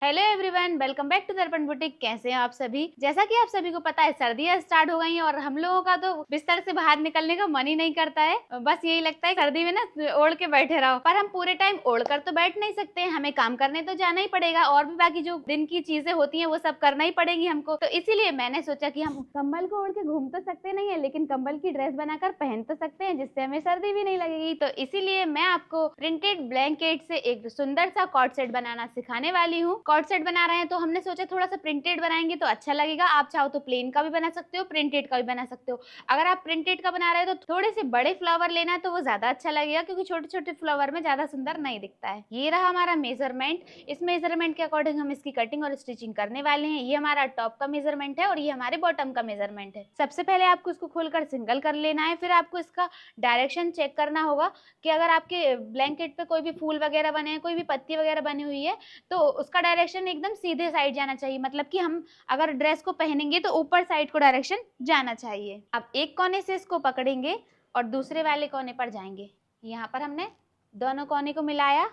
Hello everyone, welcome back to Darpan boutique. कैसे हैं आप सभी? जैसा कि आप सभी को पता है, सर्दियां स्टार्ट हो गई हैं और हम लोगों का तो बिस्तर से बाहर निकलने का मन ही नहीं करता है। बस यही लगता है सर्दी में ना ओढ़ के बैठे रहो, पर हम पूरे टाइम ओढ़ कर तो बैठ नहीं सकते हैं। हमें काम करने तो जाना ही पड़ेगा और भी बाकी जो दिन की चीजें होती हैं वो सब करना ही पड़ेगी हमको। तो इसीलिए मैंने सोचा कि हम कंबल को ओढ़ के घूम तो सकते नहीं है, लेकिन कंबल की ड्रेस बनाकर पहन तो सकते हैं, जिससे हमें सर्दी भी नहीं लगेगी। तो इसीलिए मैं आपको प्रिंटेड ब्लैंकेट से एक सुंदर सा कॉट सेट बनाना सिखाने वाली हूँ। कॉट सेट बना रहे हैं तो हमने सोचा थोड़ा सा प्रिंटेड बनाएंगे तो अच्छा लगेगा। आप चाहो तो प्लेन का भी बना सकते हो, प्रिंटेड का भी बना सकते हो। अगर आप प्रिंटेड का बना रहे हो तो थोड़े से बड़े फ्लावर लेना है तो वो ज्यादा अच्छा लगेगा, क्योंकि छोटे छोटे फ्लावर में ज्यादा सुंदर नहीं दिखता है। ये रहा हमारा मेजरमेंट। इस मेजरमेंट के अकॉर्डिंग हम इसकी कटिंग और स्टिचिंग करने वाले हैं। ये हमारा टॉप का मेजरमेंट है और ये हमारे बॉटम का मेजरमेंट है। सबसे पहले आपको इसको खोलकर सिंगल कर लेना है, फिर आपको इसका डायरेक्शन चेक करना होगा कि अगर आपके ब्लैंकेट पे कोई भी फूल वगैरह बने हैं, कोई भी पत्ती वगैरह बनी हुई है, तो उसका डायरेक्शन एकदम सीधे साइड जाना चाहिए। मतलब कि हम अगर ड्रेस को पहनेंगे तो ऊपर साइड को डायरेक्शन जाना चाहिए। अब एक कोने से इसको पकड़ेंगे और दूसरे वाले कोने पर जाएंगे। यहाँ पर हमने दोनों कोने को मिलाया,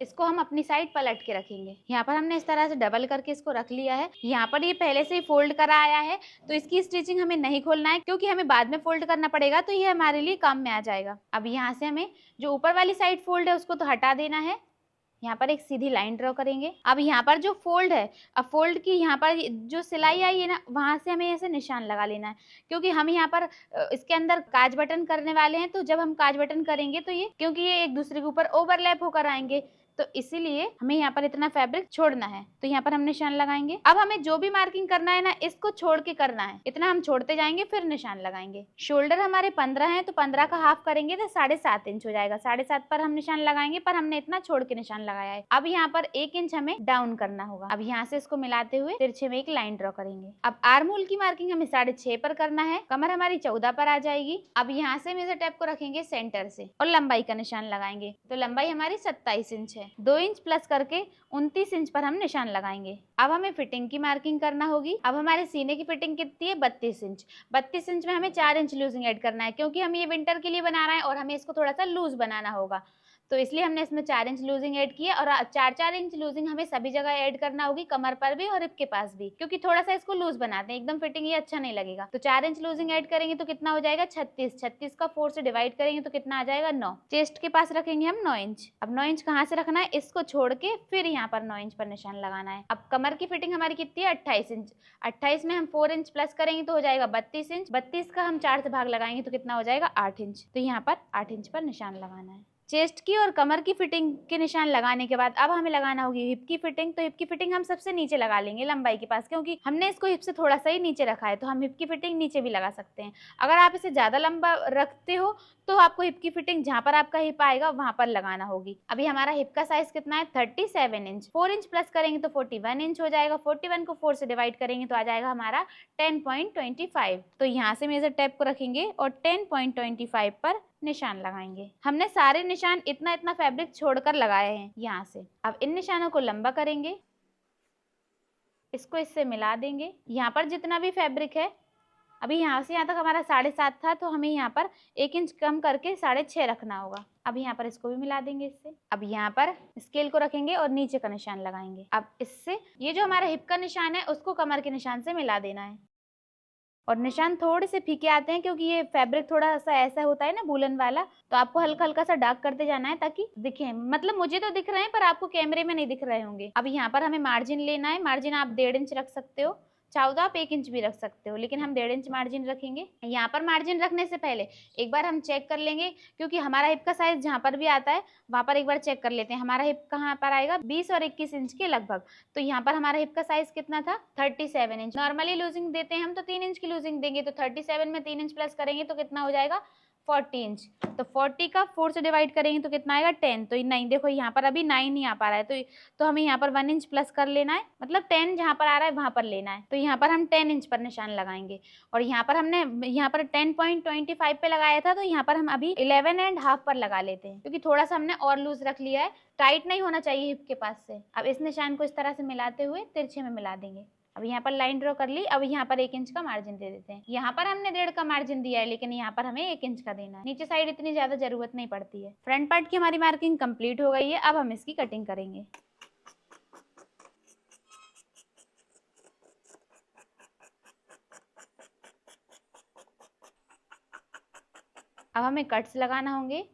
इसको हम अपनी साइड पलट के रखेंगे। यहाँ पर हमने इस तरह से डबल करके इसको रख लिया है। यहाँ पर ये पहले से ही फोल्ड करा आया है, तो इसकी स्टिचिंग हमें नहीं खोलना है, क्योंकि हमें बाद में फोल्ड करना पड़ेगा, तो ये हमारे लिए काम में आ जाएगा। अब यहाँ से हमें जो ऊपर वाली साइड फोल्ड है उसको तो हटा देना है। यहाँ पर एक सीधी लाइन ड्रॉ करेंगे। अब यहाँ पर जो फोल्ड है, अब फोल्ड की यहाँ पर जो सिलाई आई है ना, वहां से हमें ऐसे निशान लगा लेना है, क्योंकि हम यहाँ पर इसके अंदर काज बटन करने वाले हैं। तो जब हम काज बटन करेंगे तो ये, क्योंकि ये एक दूसरे के ऊपर ओवरलैप होकर आएंगे, तो इसीलिए हमें यहाँ पर इतना फैब्रिक छोड़ना है। तो यहाँ पर हम निशान लगाएंगे। अब हमें जो भी मार्किंग करना है ना, इसको छोड़ के करना है। इतना हम छोड़ते जाएंगे फिर निशान लगाएंगे। शोल्डर हमारे 15 है, तो 15 का हाफ करेंगे तो 7.5 इंच हो जाएगा। 7.5 पर हम निशान लगाएंगे, पर हमने इतना छोड़ के निशान लगाया है। अब यहाँ पर 1 इंच हमें डाउन करना होगा। अब यहाँ से इसको मिलाते हुए तिरछे में एक लाइन ड्रॉ करेंगे। अब आर्म होल की मार्किंग हमें 6.5 पर करना है। कमर हमारी 14 पर आ जाएगी। अब यहाँ से मेजर टेप को रखेंगे सेंटर से और लंबाई का निशान लगाएंगे। तो लंबाई हमारी 27 इंच है। 2 इंच प्लस करके 29 इंच पर हम निशान लगाएंगे। अब हमें फिटिंग की मार्किंग करना होगी। अब हमारे सीने की फिटिंग कितनी है? 32 इंच। 32 इंच में हमें 4 इंच लूजिंग ऐड करना है, क्योंकि हम ये विंटर के लिए बना रहे हैं और हमें इसको थोड़ा सा लूज बनाना होगा, तो इसलिए हमने इसमें 4 इंच लूजिंग ऐड किया। और 4-4 इंच लूजिंग हमें सभी जगह ऐड करना होगी, कमर पर भी और हिप के पास भी, क्योंकि थोड़ा सा इसको लूज बनाते हैं, एकदम फिटिंग ये अच्छा नहीं लगेगा। तो 4 इंच लूजिंग ऐड करेंगे तो कितना हो जाएगा? 36। 36 का 4 से डिवाइड करेंगे तो कितना आ जाएगा? 9। चेस्ट के पास रखेंगे हम 9 इंच। अब 9 इंच कहाँ से रखना है? इसको छोड़ के फिर यहाँ पर 9 इंच पर निशान लगाना है। अब कमर की फिटिंग हमारी कितनी है? 28 इंच। 28 में हम 4 इंच प्लस करेंगे तो हो जाएगा 32 इंच। 32 का हम 4 से भाग लगाएंगे तो कितना हो जाएगा? 8 इंच। तो यहाँ पर 8 इंच पर निशान लगाना है। चेस्ट की और कमर की फिटिंग के निशान लगाने के बाद अब हमें लगाना होगी हिप की फिटिंग। तो हिप की फिटिंग हम सबसे नीचे लगा लेंगे लंबाई के पास, क्योंकि हमने इसको हिप से थोड़ा सा ही नीचे रखा है, तो हम हिप की फिटिंग नीचे भी लगा सकते हैं। अगर आप इसे ज्यादा लंबा रखते हो तो आपको हिप की फिटिंग जहां पर आपका हिप आएगा वहां पर लगाना होगी। अभी हमारा हिप का साइज कितना है? 37 इंच। 4 इंच प्लस करेंगे तो 41 इंच हो जाएगा। 41 को 4 से डिवाइड करेंगे तो आ जाएगा हमारा 10.25। तो यहाँ से मेजर टेप को रखेंगे और 10.25 पर निशान लगाएंगे। हमने सारे निशान इतना इतना फैब्रिक छोड़कर लगाए हैं यहाँ से। अब इन निशानों को लंबा करेंगे, इसको इससे मिला देंगे। यहाँ पर जितना भी फैब्रिक है, अभी यहाँ से यहाँ तक हमारा 7.5 था, तो हमें यहाँ पर 1 इंच कम करके 6.5 रखना होगा। अब यहाँ पर इसको भी मिला देंगे इससे। अब यहाँ पर स्केल को रखेंगे और नीचे का निशान लगाएंगे। अब इससे ये जो हमारा हिप का निशान है उसको कमर के निशान से मिला देना है। और निशान थोड़े से फीके आते हैं, क्योंकि ये फैब्रिक थोड़ा सा ऐसा होता है ना वूलन वाला, तो आपको हल्का हल्का सा डार्क करते जाना है ताकि दिखे। मतलब मुझे तो दिख रहे हैं पर आपको कैमरे में नहीं दिख रहे होंगे। अब यहाँ पर हमें मार्जिन लेना है। मार्जिन आप 1.5 इंच रख सकते हो, चाहो तो आप 1 इंच भी रख सकते हो, लेकिन हम 1.5 इंच मार्जिन रखेंगे। यहाँ पर मार्जिन रखने से पहले एक बार हम चेक कर लेंगे, क्योंकि हमारा हिप का साइज जहाँ पर भी आता है वहां पर एक बार चेक कर लेते हैं। हमारा हिप कहाँ पर आएगा? 20 और 21 इंच के लगभग। तो यहाँ पर हमारा हिप का साइज कितना था? 37 इंच। नॉर्मली लूजिंग देते हैं हम तो 3 इंच की लूजिंग देंगे, तो 37 में 3 इंच प्लस करेंगे तो कितना हो जाएगा? 40 इंच। तो 40 का 4 से डिवाइड करेंगे तो कितना आएगा? 10। तो नहीं, देखो यहाँ पर अभी 9 नहीं आ पा रहा है, तो हमें यहाँ पर 1 इंच प्लस कर लेना है। मतलब 10 जहाँ पर आ रहा है वहां पर लेना है। तो यहाँ पर हम 10 इंच पर निशान लगाएंगे। और यहाँ पर हमने यहाँ पर 10.25 पे लगाया था, तो यहाँ पर हम अभी 11.5 पर लगा लेते हैं, क्योंकि थोड़ा सा हमने और लूज रख लिया है। टाइट नहीं होना चाहिए हिप के पास से। अब इस निशान को इस तरह से मिलाते हुए तिरछे में मिला देंगे। अब यहाँ पर लाइन ड्रॉ कर ली। अब यहाँ पर 1 इंच का मार्जिन दे देते हैं। यहाँ पर हमने 1.5 का मार्जिन दिया है, लेकिन यहाँ पर हमें 1 इंच का देना है। नीचे साइड इतनी ज्यादा जरूरत नहीं पड़ती है। फ्रंट पार्ट की हमारी मार्किंग कंप्लीट हो गई है। अब हम इसकी कटिंग करेंगे। अब हमें कट्स लगाना होंगे,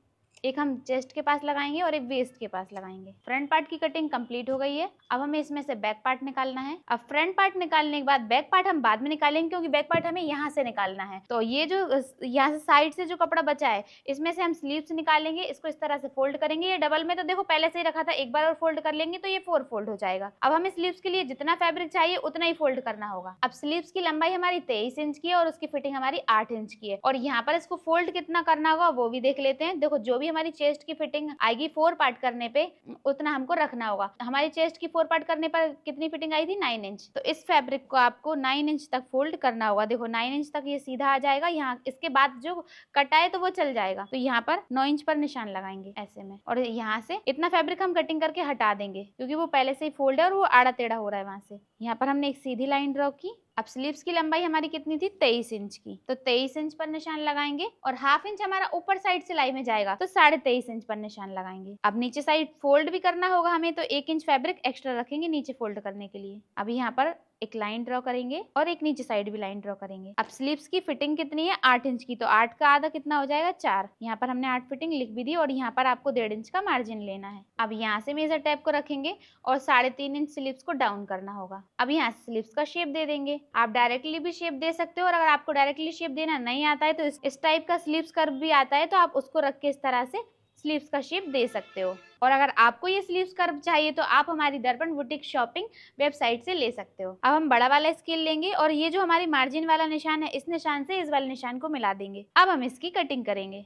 एक हम चेस्ट के पास लगाएंगे और एक वेस्ट के पास लगाएंगे। फ्रंट पार्ट की कटिंग कंप्लीट हो गई है। अब हमें इसमें से बैक पार्ट निकालना है। अब फ्रंट पार्ट निकालने के बाद बैक पार्ट हम बाद में निकालेंगे, क्योंकि बैक पार्ट हमें यहाँ से निकालना है। तो ये जो यहाँ से साइड से जो कपड़ा बचा है, इसमें से हम स्लीव्स निकालेंगे, इसको इस तरह से फोल्ड करेंगे। ये डबल में तो देखो पहले से ही रखा था, एक बार और फोल्ड कर लेंगे तो ये 4 फोल्ड हो जाएगा। अब हमें स्लीव्स के लिए जितना फैब्रिक चाहिए उतना ही फोल्ड करना होगा। अब स्लीव्स की लंबाई हमारी 23 इंच की है और उसकी फिटिंग हमारी 8 इंच की है। और यहाँ पर इसको फोल्ड कितना करना होगा वो भी देख लेते हैं। देखो जो भी हमारी चेस्ट की फिटिंग आएगी 4 पार्ट करने पे, उतना हमको रखना होगा। हमारी चेस्ट की 4 पार्ट करने पर कितनी फिटिंग आई थी? 9 इंच। तो इस फैब्रिक को आपको 9 इंच तक फोल्ड करना होगा। देखो 9 इंच तक ये सीधा आ जाएगा। यहाँ इसके बाद जो कटा है तो वो चल जाएगा। तो यहाँ पर 9 इंच पर निशान लगाएंगे ऐसे में, और यहाँ से इतना फैब्रिक हम कटिंग करके हटा देंगे, क्योंकि वो पहले से ही फोल्ड है और वो आड़ा टेढ़ा हो रहा है वहां से। यहाँ पर हमने एक सीधी लाइन ड्रॉ की। अब स्लीव्स की लंबाई हमारी कितनी थी? 23 इंच की। तो 23 इंच पर निशान लगाएंगे, और हाफ इंच हमारा ऊपर साइड सिलाई में जाएगा, तो 23.5 इंच पर निशान लगाएंगे। अब नीचे साइड फोल्ड भी करना होगा हमें, तो 1 इंच फैब्रिक एक्स्ट्रा रखेंगे नीचे फोल्ड करने के लिए। अब यहाँ पर एक लाइन ड्रॉ करेंगे और एक नीचे साइड भी लाइन ड्रॉ करेंगे। अब स्लीव्स की फिटिंग कितनी है? 8 इंच की। तो 8 का आधा कितना हो जाएगा? 4। यहाँ पर हमने 8 फिटिंग लिख भी दी, और यहाँ पर आपको 1.5 इंच का मार्जिन लेना है। अब यहाँ से मेजर टेप को रखेंगे और 3.5 इंच स्लीव्स को डाउन करना होगा। अब यहाँ से स्लीव्स का शेप दे देंगे। आप डायरेक्टली भी शेप दे सकते हो, और अगर आपको डायरेक्टली शेप देना नहीं आता है तो इस टाइप का स्लीव्स कर्व भी आता है, तो आप उसको रख के इस तरह से स्लीव्स का शेप दे सकते हो। और अगर आपको ये स्लीव्स कर्व चाहिए तो आप हमारी दर्पण बुटीक शॉपिंग वेबसाइट से ले सकते हो। अब हम बड़ा वाला स्केल लेंगे और ये जो हमारी मार्जिन वाला निशान है, इस निशान से इस वाले निशान को मिला देंगे। अब हम इसकी कटिंग करेंगे।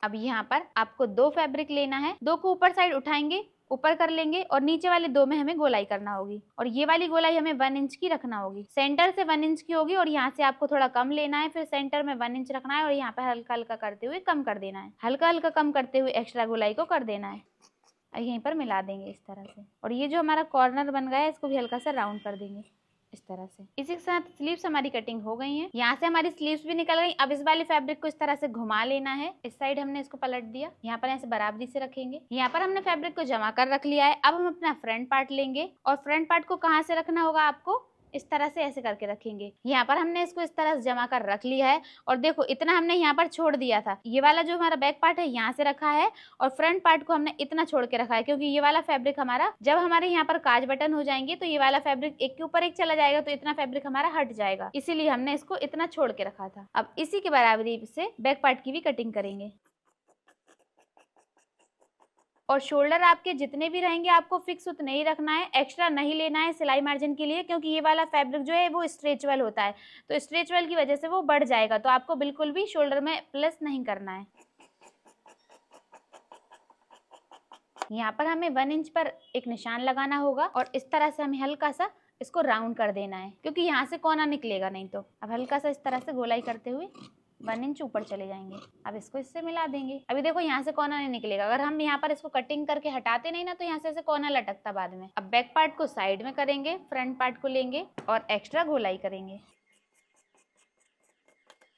अब यहाँ पर आपको 2 फैब्रिक लेना है। 2 को ऊपर साइड उठाएंगे, ऊपर कर लेंगे, और नीचे वाले 2 में हमें गोलाई करना होगी। और ये वाली गोलाई हमें 1 इंच की रखना होगी। सेंटर से 1 इंच की होगी, और यहाँ से आपको थोड़ा कम लेना है, फिर सेंटर में 1 इंच रखना है, और यहाँ पे हल्का हल्का करते हुए कम कर देना है। हल्का हल्का कम करते हुए एक्स्ट्रा गोलाई को कर देना है। यहीं पर मिला देंगे इस तरह से। और ये जो हमारा कॉर्नर बन गया है, इसको भी हल्का सा राउंड कर देंगे इस तरह से। इसी के साथ स्लीव्स हमारी कटिंग हो गई हैं। यहाँ से हमारी स्लीव्स भी निकल गई। अब इस वाले फैब्रिक को इस तरह से घुमा लेना है। इस साइड हमने इसको पलट दिया, यहाँ पर ऐसे बराबरी से रखेंगे। यहाँ पर हमने फैब्रिक को जमा कर रख लिया है। अब हम अपना फ्रंट पार्ट लेंगे, और फ्रंट पार्ट को कहाँ से रखना होगा? आपको इस तरह से ऐसे करके रखेंगे। यहाँ पर हमने इसको इस तरह से जमा कर रख लिया है, और देखो इतना हमने यहाँ पर छोड़ दिया था। ये वाला जो हमारा बैक पार्ट है यहाँ से रखा है, और फ्रंट पार्ट को हमने इतना छोड़ के रखा है, क्योंकि ये वाला फैब्रिक हमारा जब हमारे यहाँ पर काज बटन हो जाएंगे तो ये वाला फैब्रिक एक के ऊपर एक चला जाएगा, तो इतना फैब्रिक हमारा हट जाएगा, इसीलिए हमने इसको इतना छोड़ के रखा था। अब इसी के बराबरी से बैक पार्ट की भी कटिंग करेंगे। और शोल्डर आपके जितने भी रहेंगे आपको फिक्स उतने ही रखना है, एक्स्ट्रा नहीं लेना है सिलाई मार्जिन के लिए, क्योंकि ये वाला फैब्रिक जो है वो स्ट्रेचेबल होता है, तो स्ट्रेचेबल की वजह से वो बढ़ जाएगा। तो आपको बिल्कुल भी शोल्डर में प्लस नहीं करना है। यहाँ पर हमें 1 इंच पर एक निशान लगाना होगा, और इस तरह से हमें हल्का सा इसको राउंड कर देना है, क्योंकि यहाँ से कोना निकलेगा नहीं। तो अब हल्का सा इस तरह से गोलाई करते हुए 1 इंच ऊपर चले जाएंगे। अब इसको इससे मिला देंगे। अभी देखो यहाँ से कोना नहीं निकलेगा। अगर हम यहाँ पर इसको कटिंग करके हटाते नहीं ना, तो यहाँ से ऐसे कोना लटकता बाद में। अब बैक पार्ट को साइड में करेंगे, फ्रंट पार्ट को लेंगे और एक्स्ट्रा गोलाई करेंगे।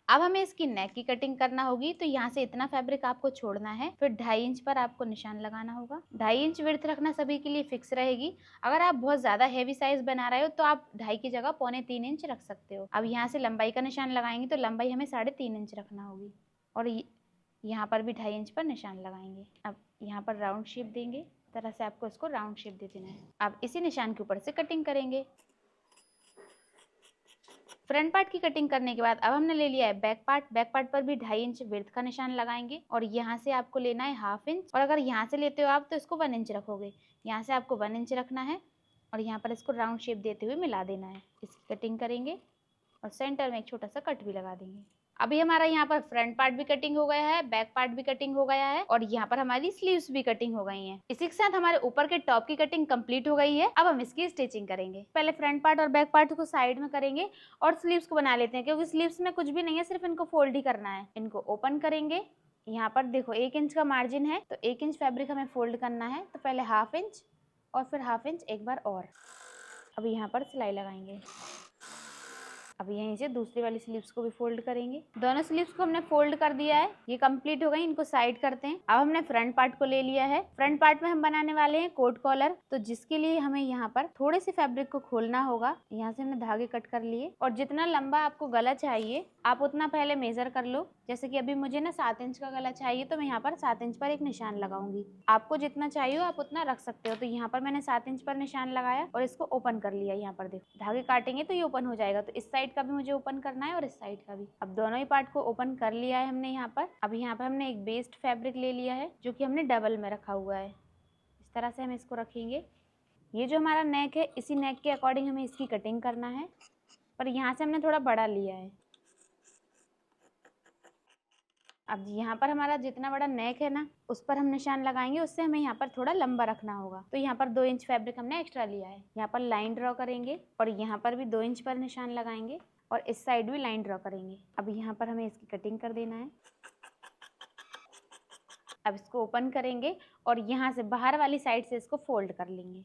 अब हमें इसकी नेक की कटिंग करना होगी, तो यहाँ से इतना फैब्रिक आपको छोड़ना है, फिर 2.5 इंच पर आपको निशान लगाना होगा। 2.5 इंच विड्थ रखना सभी के लिए फिक्स रहेगी। अगर आप बहुत ज्यादा हैवी साइज बना रहे हो तो आप 2.5 की जगह 2.25 इंच रख सकते हो। अब यहाँ से लंबाई का निशान लगाएंगे, तो लंबाई हमें 3.5 इंच रखना होगी, और यहाँ पर भी 2.5 इंच पर निशान लगाएंगे। अब यहाँ पर राउंड शेप देंगे, इस तरह से आपको इसको राउंड शेप दे देना है। अब इसी निशान के ऊपर से कटिंग करेंगे। फ्रंट पार्ट की कटिंग करने के बाद अब हमने ले लिया है बैक पार्ट। बैक पार्ट पर भी 2.5 इंच विड्थ का निशान लगाएंगे, और यहाँ से आपको लेना है 1/2 इंच, और अगर यहाँ से लेते हो आप तो इसको 1 इंच रखोगे। यहाँ से आपको 1 इंच रखना है, और यहाँ पर इसको राउंड शेप देते हुए मिला देना है। इसकी कटिंग करेंगे और सेंटर में एक छोटा सा कट भी लगा देंगे। अभी हमारा यहाँ पर फ्रंट पार्ट भी कटिंग हो गया है, बैक पार्ट भी कटिंग हो गया है, और यहाँ पर हमारी स्लीव्स भी कटिंग हो गई हैं। इसी के साथ हमारे ऊपर के टॉप की कटिंग कंप्लीट हो गई है। अब हम इसकी स्टिचिंग करेंगे। पहले फ्रंट पार्ट और बैक पार्ट को साइड में करेंगे और स्लीव्स को बना लेते हैं, क्योंकि स्लीव्स में कुछ भी नहीं है, सिर्फ इनको फोल्ड ही करना है। इनको ओपन करेंगे। यहाँ पर देखो 1 इंच का मार्जिन है, तो 1 इंच फैब्रिक हमें फोल्ड करना है। तो पहले 1/2 इंच और फिर 1/2 इंच एक बार और। अब यहाँ पर सिलाई लगाएंगे। अब यहीं से दूसरी वाली स्लीव्स को भी फोल्ड करेंगे। दोनों स्लीव्स को हमने फोल्ड कर दिया है, ये कंप्लीट हो गई। इनको साइड करते हैं। अब हमने फ्रंट पार्ट को ले लिया है। फ्रंट पार्ट में हम बनाने वाले हैं कोट कॉलर, तो जिसके लिए हमें यहाँ पर थोड़े से फैब्रिक को खोलना होगा। यहाँ से हमने धागे कट कर लिए और जितना लंबा आपको गला चाहिए आप उतना पहले मेजर कर लो। जैसे कि अभी मुझे ना 7 इंच का गला चाहिए, तो मैं यहाँ पर 7 इंच पर एक निशान लगाऊंगी। आपको जितना चाहिए आप उतना रख सकते हो। तो यहाँ पर मैंने 7 इंच पर निशान लगाया और इसको ओपन कर लिया। यहाँ पर देखो धागे काटेंगे तो ये ओपन हो जाएगा। तो इस साइड का भी मुझे ओपन करना है और इस साइड का भी। अब दोनों ही पार्ट को ओपन कर लिया है हमने यहाँ पर। अब यहाँ पर हमने एक बेस्ड फैब्रिक ले लिया है जो कि हमने डबल में रखा हुआ है। इस तरह से हम इसको रखेंगे। ये जो हमारा नेक है, इसी नेक के अकॉर्डिंग हमें इसकी कटिंग करना है, पर यहाँ से हमने थोड़ा बड़ा लिया है। अब यहाँ पर हमारा जितना बड़ा नेक है ना, उस पर हम निशान लगाएंगे, उससे हमें यहाँ पर थोड़ा लंबा रखना होगा। तो यहाँ पर 2 इंच फैब्रिक हमने एक्स्ट्रा लिया है। यहाँ पर लाइन ड्रॉ करेंगे और यहाँ पर भी 2 इंच पर निशान लगाएंगे और इस साइड भी लाइन ड्रॉ करेंगे। अब यहाँ पर हमें इसकी कटिंग कर देना है। अब इसको ओपन करेंगे और यहाँ से बाहर वाली साइड से इसको फोल्ड कर लेंगे।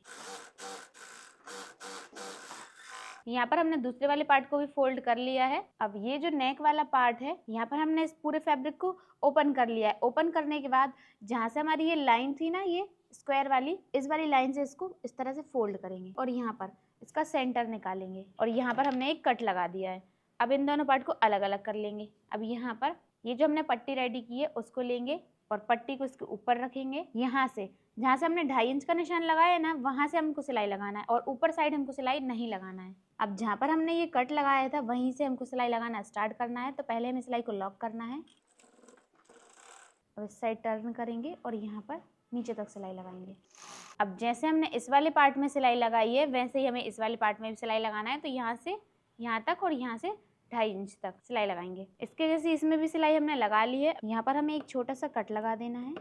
यहाँ पर हमने दूसरे वाले पार्ट को भी फोल्ड कर लिया है। अब ये जो नेक वाला पार्ट है, यहाँ पर हमने इस पूरे फैब्रिक को ओपन कर लिया है। ओपन करने के बाद जहाँ से हमारी ये लाइन थी ना, ये स्क्वायर वाली, इस वाली लाइन से इसको इस तरह से फोल्ड करेंगे और यहाँ पर इसका सेंटर निकालेंगे और यहाँ पर हमने एक कट लगा दिया है। अब इन दोनों पार्ट को अलग अलग कर लेंगे। अब यहाँ पर ये जो हमने पट्टी रेडी की है उसको लेंगे और पट्टी को इसके ऊपर रखेंगे। यहाँ से जहाँ से हमने 2.5 इंच का निशान लगाया है ना, वहाँ से हमको सिलाई लगाना है और ऊपर साइड हमको सिलाई नहीं लगाना है। अब जहाँ पर हमने ये कट लगाया था वहीं से हमको सिलाई लगाना स्टार्ट करना है। तो पहले हमें सिलाई को लॉक करना है। अब इस साइड टर्न करेंगे और यहाँ पर नीचे तक सिलाई लगाएंगे। अब जैसे हमने इस वाले पार्ट में सिलाई लगाई है, वैसे ही हमें इस वाले पार्ट में भी सिलाई लगाना है। तो यहाँ से यहाँ तक और यहाँ से 2.5 इंच तक सिलाई लगाएंगे। इसके जैसे इसमें भी सिलाई हमने लगा ली है। यहाँ पर हमें एक छोटा सा कट लगा देना है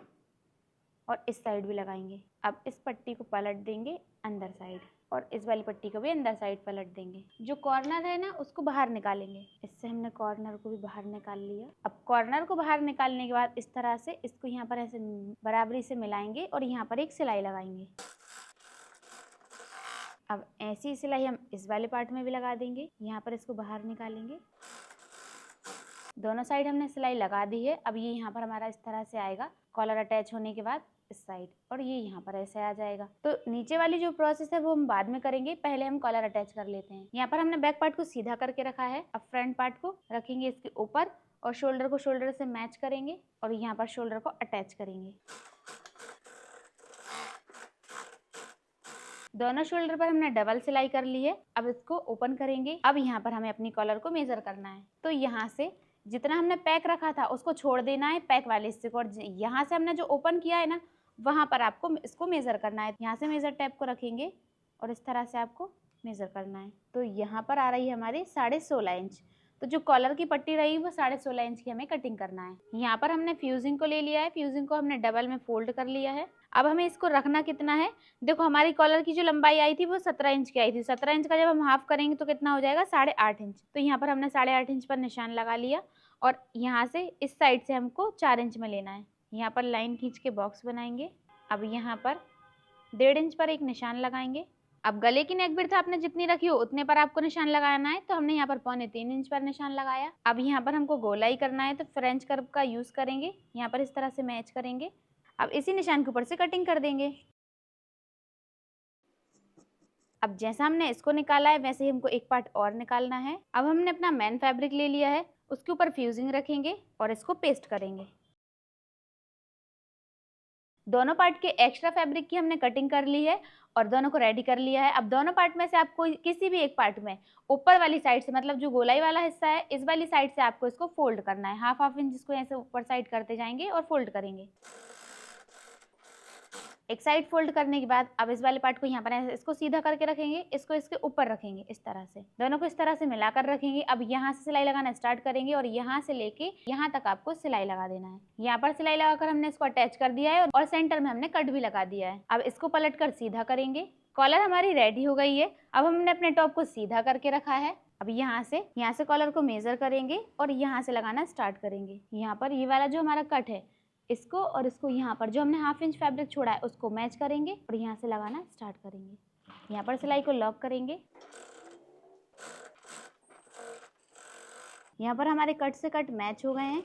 और इस साइड भी लगाएंगे। अब इस पट्टी को पलट देंगे अंदर साइड और इस वाली पट्टी को भी अंदर साइड पलट देंगे। जो कॉर्नर है ना, उसको बाहर निकालेंगे। इससे हमने कॉर्नर को भी बाहर निकाल लिया। अब कॉर्नर को बाहर निकालने के बाद इस तरह से इसको यहाँ पर ऐसे बराबरी से मिलाएंगे और यहाँ पर एक सिलाई लगाएंगे। अब ऐसी सिलाई हम इस वाले पार्ट में भी लगा देंगे। यहाँ पर इसको बाहर निकालेंगे। दोनों साइड हमने सिलाई लगा दी है। अब ये यहाँ पर हमारा इस तरह से आएगा कॉलर अटैच होने के बाद इस साइड, और ये यहाँ पर ऐसे आ जाएगा। तो नीचे वाली जो प्रोसेस है वो हम बाद में करेंगे, पहले हम कॉलर अटैच कर लेते हैं। यहाँ पर हमने बैक पार्ट को सीधा करके रखा है। अब फ्रंट पार्ट को रखेंगे इसके ऊपर और शोल्डर को शोल्डर से मैच करेंगे और यहाँ पर शोल्डर को अटैच करेंगे। दोनों शोल्डर पर हमने डबल सिलाई कर ली है। अब इसको ओपन करेंगे। अब यहाँ पर हमें अपनी कॉलर को मेजर करना है। तो यहाँ से जितना हमने पैक रखा था उसको छोड़ देना है पैक वाले हिस्से को, और यहाँ से हमने जो ओपन किया है ना, वहाँ पर आपको इसको मेजर करना है। यहाँ से मेजर टेप को रखेंगे और इस तरह से आपको मेजर करना है। तो यहाँ पर आ रही है हमारी 16.5 इंच। तो जो कॉलर की पट्टी रही वो 16.5 इंच की हमें कटिंग करना है। यहाँ पर हमने फ्यूजिंग को ले लिया है। फ्यूजिंग को हमने डबल में फोल्ड कर लिया है। अब हमें इसको रखना कितना है, देखो हमारी कॉलर की जो लंबाई आई थी वो 17 इंच की आई थी। 17 इंच का जब हम हाफ करेंगे तो कितना हो जाएगा, 8.5 इंच। तो यहाँ पर हमने 8.5 इंच पर निशान लगा लिया और यहाँ से इस साइड से हमको 4 इंच में लेना है। यहाँ पर लाइन खींच के बॉक्स बनाएंगे। अब यहाँ पर 1.5 इंच पर एक निशान लगाएंगे। अब गले की नेक विड्थ आपने जितनी रखी हो उतने पर आपको निशान लगाना है। तो हमने यहाँ पर 3.25 इंच पर निशान लगाया। अब यहाँ पर हमको गोलाई करना है, तो फ्रेंच कर्व का यूज करेंगे। यहाँ पर इस तरह से मैच करेंगे। अब इसी निशान के ऊपर से कटिंग कर देंगे। अब जैसा हमने इसको निकाला है वैसे ही हमको एक पार्ट और निकालना है। अब हमने अपना मेन फैब्रिक ले लिया है, उसके ऊपर फ्यूजिंग रखेंगे और इसको पेस्ट करेंगे। दोनों पार्ट के एक्स्ट्रा फैब्रिक की हमने कटिंग कर ली है और दोनों को रेडी कर लिया है। अब दोनों पार्ट में से आपको किसी भी एक पार्ट में ऊपर वाली साइड से, मतलब जो गोलाई वाला हिस्सा है, इस वाली साइड से आपको इसको फोल्ड करना है। हाफ इंच इसको ऐसे ऊपर साइड करते जाएंगे और फोल्ड करेंगे। एक साइड फोल्ड करने के बाद अब इस वाले पार्ट को यहाँ पर इसको सीधा करके रखेंगे, इसको इसके ऊपर रखेंगे इस तरह से, दोनों को इस तरह से मिलाकर रखेंगे। अब यहाँ से सिलाई लगाना स्टार्ट करेंगे और यहाँ से लेके यहाँ तक आपको सिलाई लगा देना है। यहाँ पर सिलाई लगाकर हमने इसको अटैच कर दिया है और सेंटर में हमने कट भी लगा दिया है। अब इसको पलट कर सीधा करेंगे। कॉलर हमारी रेडी हो गई है। अब हमने अपने टॉप को सीधा करके रखा है। अब यहाँ से कॉलर को मेजर करेंगे और यहाँ से लगाना स्टार्ट करेंगे। यहाँ पर ये वाला जो हमारा कट है, इसको और इसको यहाँ पर जो हमने हाफ इंच फैब्रिक छोड़ा है उसको मैच करेंगे और यहाँ से लगाना स्टार्ट करेंगे। यहाँ पर सिलाई को लॉक करेंगे। यहाँ पर हमारे कट से कट मैच हो गए हैं।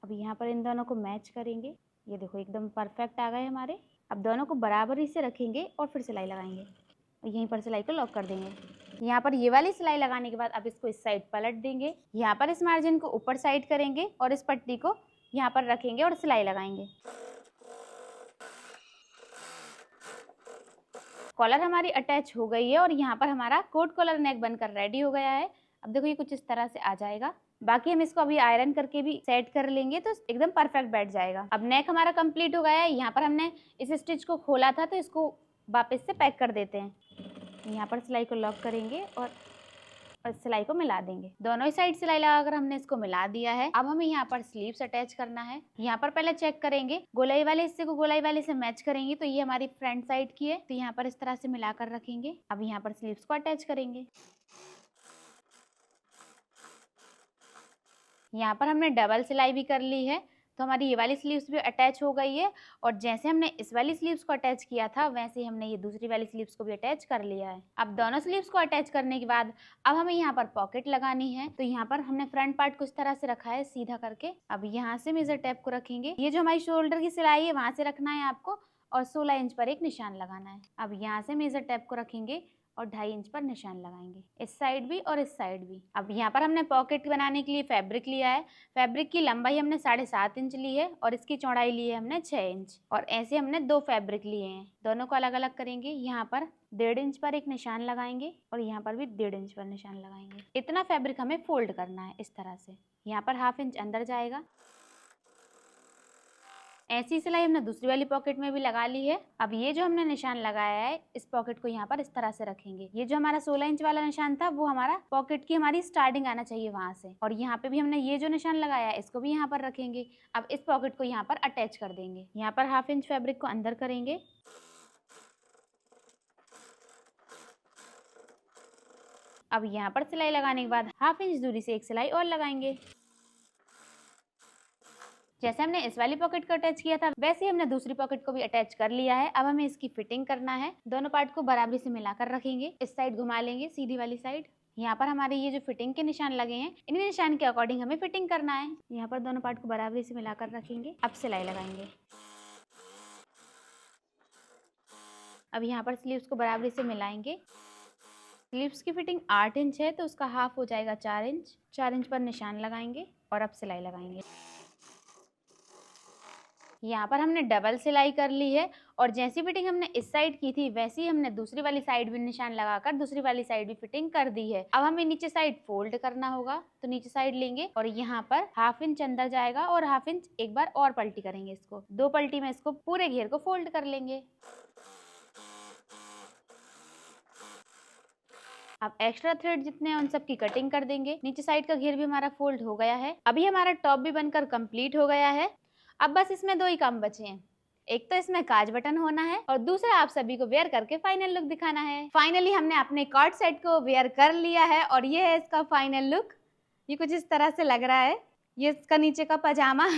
अब यहाँ पर इन दोनों को मैच करेंगे। ये देखो एकदम परफेक्ट आ गए हमारे। अब दोनों को बराबरी से रखेंगे और फिर सिलाई लगाएंगे और यहीं पर सिलाई को लॉक कर देंगे। यहाँ पर ये वाली सिलाई लगाने के बाद अब इसको इस साइड पलट देंगे। यहाँ पर इस मार्जिन को ऊपर साइड करेंगे और इस पट्टी को यहाँ पर रखेंगे और सिलाई लगाएंगे। कॉलर हमारी अटैच हो गई है और यहाँ पर हमारा कोट कॉलर नेक बनकर रेडी हो गया है। अब देखो ये कुछ इस तरह से आ जाएगा। बाकी हम इसको अभी आयरन करके भी सेट कर लेंगे तो एकदम परफेक्ट बैठ जाएगा। अब नेक हमारा कंप्लीट हो गया है। यहाँ पर हमने इस स्टिच को खोला था तो इसको वापस से पैक कर देते हैं। यहाँ पर सिलाई को लॉक करेंगे और सिलाई को मिला देंगे। दोनों ही साइड सिलाई लगाकर हमने इसको मिला दिया है। अब हमें यहाँ पर स्लीव्स अटैच करना है। यहाँ पर पहले चेक करेंगे, गोलाई वाले हिस्से को गोलाई वाले से मैच करेंगे तो ये हमारी फ्रंट साइड की है, तो यहाँ पर इस तरह से मिलाकर रखेंगे। अब यहाँ पर स्लीव्स को अटैच करेंगे। यहाँ पर हमने डबल सिलाई भी कर ली है तो हमारी ये वाली स्लीव्स भी अटैच हो गई है और जैसे हमने इस वाली स्लीव्स को अटैच किया था वैसे हमने ये दूसरी वाली स्लीव्स को भी अटैच कर लिया है। अब दोनों स्लीव्स को अटैच करने के बाद अब हमें यहाँ पर पॉकेट लगानी है। तो यहाँ पर हमने फ्रंट पार्ट को इस तरह से रखा है सीधा करके। अब यहाँ से मेजर टेप को रखेंगे। ये जो हमारी शोल्डर की सिलाई है वहां से रखना है आपको और 16 इंच पर एक निशान लगाना है। अब यहाँ से मेजर टेप को रखेंगे और 2.5 इंच पर निशान लगाएंगे, इस साइड भी और इस साइड भी। अब यहाँ पर हमने पॉकेट बनाने के लिए फैब्रिक लिया है। फैब्रिक की लंबाई हमने 7.5 इंच ली है और इसकी चौड़ाई ली है हमने 6 इंच और ऐसे हमने 2 फैब्रिक लिए हैं। दोनों को अलग अलग करेंगे। यहाँ पर 1.5 इंच पर एक निशान लगाएंगे और यहाँ पर भी 1.5 इंच पर निशान लगाएंगे। इतना फैब्रिक हमें फोल्ड करना है इस तरह से। यहाँ पर 1/2 इंच अंदर जाएगा। ऐसी सिलाई हमने दूसरी वाली पॉकेट में भी लगा ली है। अब ये जो हमने निशान लगाया है इस पॉकेट को यहाँ पर इस तरह से रखेंगे। ये जो हमारा 16 इंच वाला निशान था वो हमारा पॉकेट की हमारी स्टार्टिंग आना चाहिए वहां से, और यहाँ पे भी हमने ये जो निशान लगाया है इसको भी यहाँ पर रखेंगे। अब इस पॉकेट को यहाँ पर अटैच कर देंगे। यहाँ पर 1/2 इंच फैब्रिक को अंदर करेंगे। अब यहाँ पर सिलाई लगाने के बाद 1/2 इंच दूरी से एक सिलाई और लगाएंगे। जैसे हमने इस वाली पॉकेट को अटैच किया था वैसे ही हमने दूसरी पॉकेट को भी अटैच कर लिया है। अब हमें इसकी फिटिंग करना है। दोनों पार्ट को बराबरी से मिलाकर रखेंगे। इस साइड घुमा लेंगे सीधी वाली साइड। यहाँ पर हमारे ये जो फिटिंग के निशान लगे हैं इन निशान के अकॉर्डिंग हमें फिटिंग करना है। यहाँ पर दोनों पार्ट को बराबरी से मिलाकर रखेंगे। अब सिलाई लगाएंगे। अब यहाँ पर स्लीव्स को बराबरी से मिलाएंगे। स्लीव्स की फिटिंग 8 इंच है तो उसका हाफ हो जाएगा 4 इंच। 4 इंच पर निशान लगाएंगे और अब सिलाई लगाएंगे। यहाँ पर हमने डबल सिलाई कर ली है और जैसी फिटिंग हमने इस साइड की थी वैसी हमने दूसरी वाली साइड भी निशान लगाकर दूसरी वाली साइड भी फिटिंग कर दी है। अब हमें नीचे साइड फोल्ड करना होगा तो नीचे साइड लेंगे और यहाँ पर 1/2 इंच अंदर जाएगा और 1/2 इंच एक बार और पलटी करेंगे। इसको 2 पलटी में इसको पूरे घेर को फोल्ड कर लेंगे। अब एक्स्ट्रा थ्रेड जितने हैं उन सब की कटिंग कर देंगे। नीचे साइड का घेर भी हमारा फोल्ड हो गया है। अभी हमारा टॉप भी बनकर कंप्लीट हो गया है। अब बस इसमें 2 ही काम बचे हैं। एक तो इसमें काज बटन होना है और दूसरा आप सभी को वेयर करके फाइनल लुक दिखाना है। फाइनली हमने अपने कॉर्ड सेट को वेयर कर लिया है और ये है इसका फाइनल लुक। ये कुछ इस तरह से लग रहा है। ये इसका नीचे का पजामा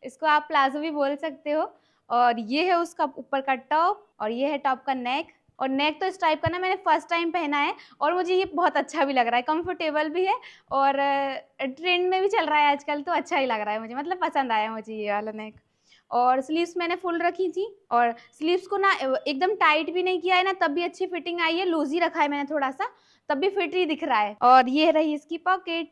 इसको आप प्लाजो भी बोल सकते हो, और ये है उसका ऊपर का टॉप और ये है टॉप का नेक। और नेक तो इस टाइप का ना मैंने फर्स्ट टाइम पहना है और मुझे ये बहुत अच्छा भी लग रहा है, कंफर्टेबल भी है और ट्रेंड में भी चल रहा है आजकल, तो अच्छा ही लग रहा है मुझे, मतलब पसंद आया मुझे ये वाला नेक। और स्लीव्स मैंने फुल रखी थी और स्लीव्स को ना एकदम टाइट भी नहीं किया है ना, तब भी अच्छी फिटिंग आई है। लूज ही रखा है मैंने थोड़ा सा, तब भी फिट ही दिख रहा है। और ये रही इसकी पॉकेट,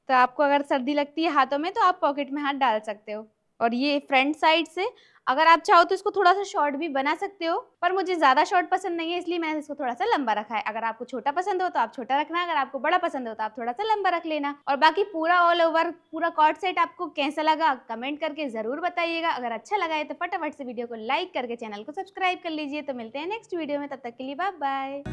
तो आपको अगर सर्दी लगती है हाथों में तो आप पॉकेट में हाथ डाल सकते हो। और ये फ्रंट साइड से अगर आप चाहो तो इसको थोड़ा सा शॉर्ट भी बना सकते हो, पर मुझे ज्यादा शॉर्ट पसंद नहीं है इसलिए मैंने इसको थोड़ा सा लंबा रखा है। अगर आपको छोटा पसंद हो तो आप छोटा रखना, अगर आपको बड़ा पसंद हो तो आप थोड़ा सा लंबा रख लेना। और बाकी पूरा ऑल ओवर पूरा कॉर्ड सेट आपको कैसा लगा कमेंट करके जरूर बताइएगा। अगर अच्छा लगा है तो फटाफट से वीडियो को लाइक करके चैनल को सब्सक्राइब कर लीजिए। तो मिलते हैं नेक्स्ट वीडियो में, तब तक के लिए बाय बाय।